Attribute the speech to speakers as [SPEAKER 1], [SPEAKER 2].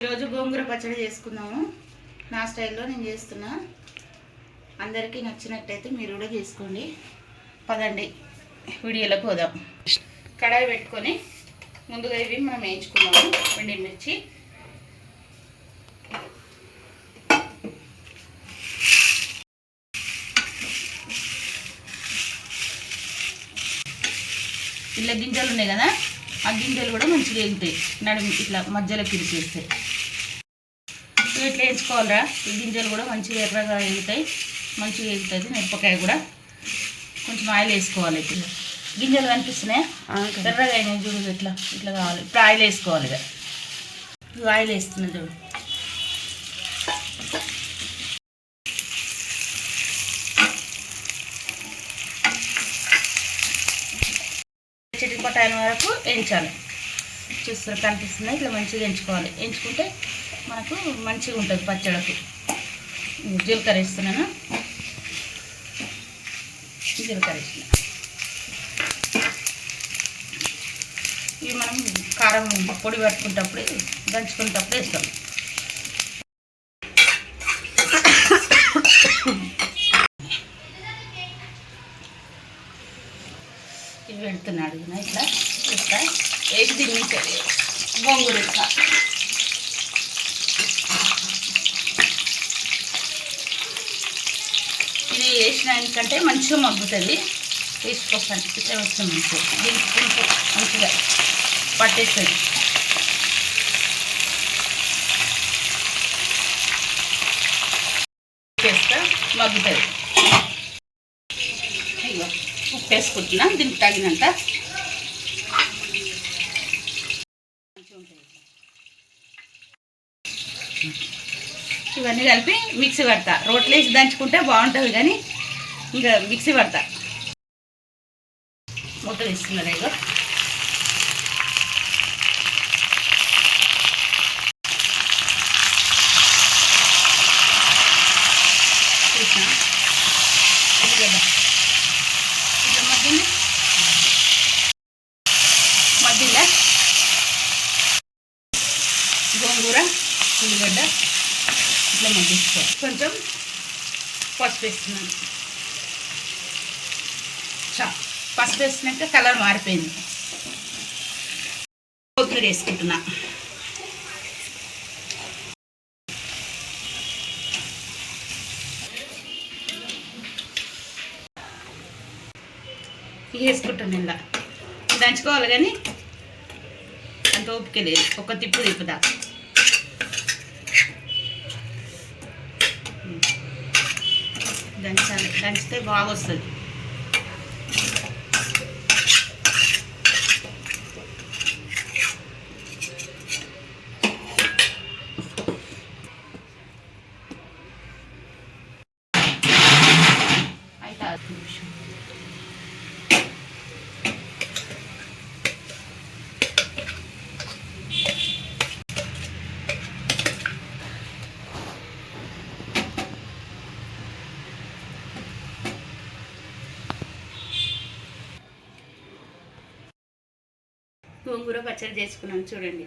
[SPEAKER 1] ఈరోజు గోంగూర పచ్చడి చేసుకుందాము. నా స్టైల్లో నేను చేస్తున్నా. అందరికీ నచ్చినట్టయితే మీరు కూడా చేసుకోండి. పదండి వీడియోలోకి పోదాం. కడాయి పెట్టుకొని ముందుగా ఇవి మనం వేయించుకున్నాము. ఎండుమిర్చి, ఇలా గింజలు ఉన్నాయి కదా, ఆ గింజలు కూడా మంచిగా వేగుతాయి. నడుము ఇట్లా మధ్యలో పిరిచేస్తాయి. ఇట్లా వేయించుకోవాలరా. ఈ గింజలు కూడా మంచిగా ఎర్రగా వేగుతాయి, మంచిగా వేగుతుంది. మిరపకాయ కూడా కొంచెం ఆయిల్ వేసుకోవాలి. గింజలు కనిపిస్తున్నాయి ఎర్రగా అయినాయి చూడు. ఇట్లా ఇట్లా కావాలి. ఇప్పుడు ఆయిల్ వేసుకోవాలి. ఇక ఆయిల్ వేస్తున్నా చూడు. చిటిపటాయిన వరకు వేయించాలి. చూస్తారు కనిపిస్తున్నాయి. ఇట్లా మంచిగా ఎంచుకోవాలి. ఎంచుకుంటే మనకు మంచిగా ఉంటుంది పచ్చడికి. జీలకర్ర వేస్తున్నాను. జీలకర్ర వేస్తున్నా. ఇవి మనం కారం పొడి పట్టుకునేటప్పుడు దంచుకునేటప్పుడు వేస్తాం. ఇవి పెడుతున్నాడు ఇట్లా ఇస్తా వేసి దీన్ని గోంగూర ఇస్తా. ఇది వేసినాకంటే మంచిగా మగ్గుతుంది. వేసుకోకండి ఇట్లా వస్తుంది. మంచిగా దీనికి మంచిగా పట్టేస్తుంది. చేస్తా మగ్గుతుంది. అయ్యో ఉప్పు వేసుకుంటున్నా దీనికి తగినంత. ఇవన్నీ కలిపి మిక్సీ పడతా. రోట్లో వేసి దంచుకుంటే బాగుంటుంది కానీ ఇంకా మిక్సీ పడతా. మూత తీసుకున్నారు. ఇక చూసిన ఇట్లా మధ్యలో గోంగూర, ఉల్లిగడ్డ ఇట్లా మగ్గించుకోవాలి. కొంచెం పసుపు వేస్తున్నాను. పసుపు వేసినాక కలర్ మారిపోయింది. కొత్తిమీర వేసుకుంటున్నా. ఇవి వేసుకుంటాను. ఇలా దంచుకోవాలి కానీ అంత ఓపిక లేదు. ఒక తిప్పు తిప్పుదా. దంచాలి. దంచితే బాగా వస్తుంది. అయితే 10 నిమిషం గోంగూర పచ్చడి చేసుకున్నాను చూడండి.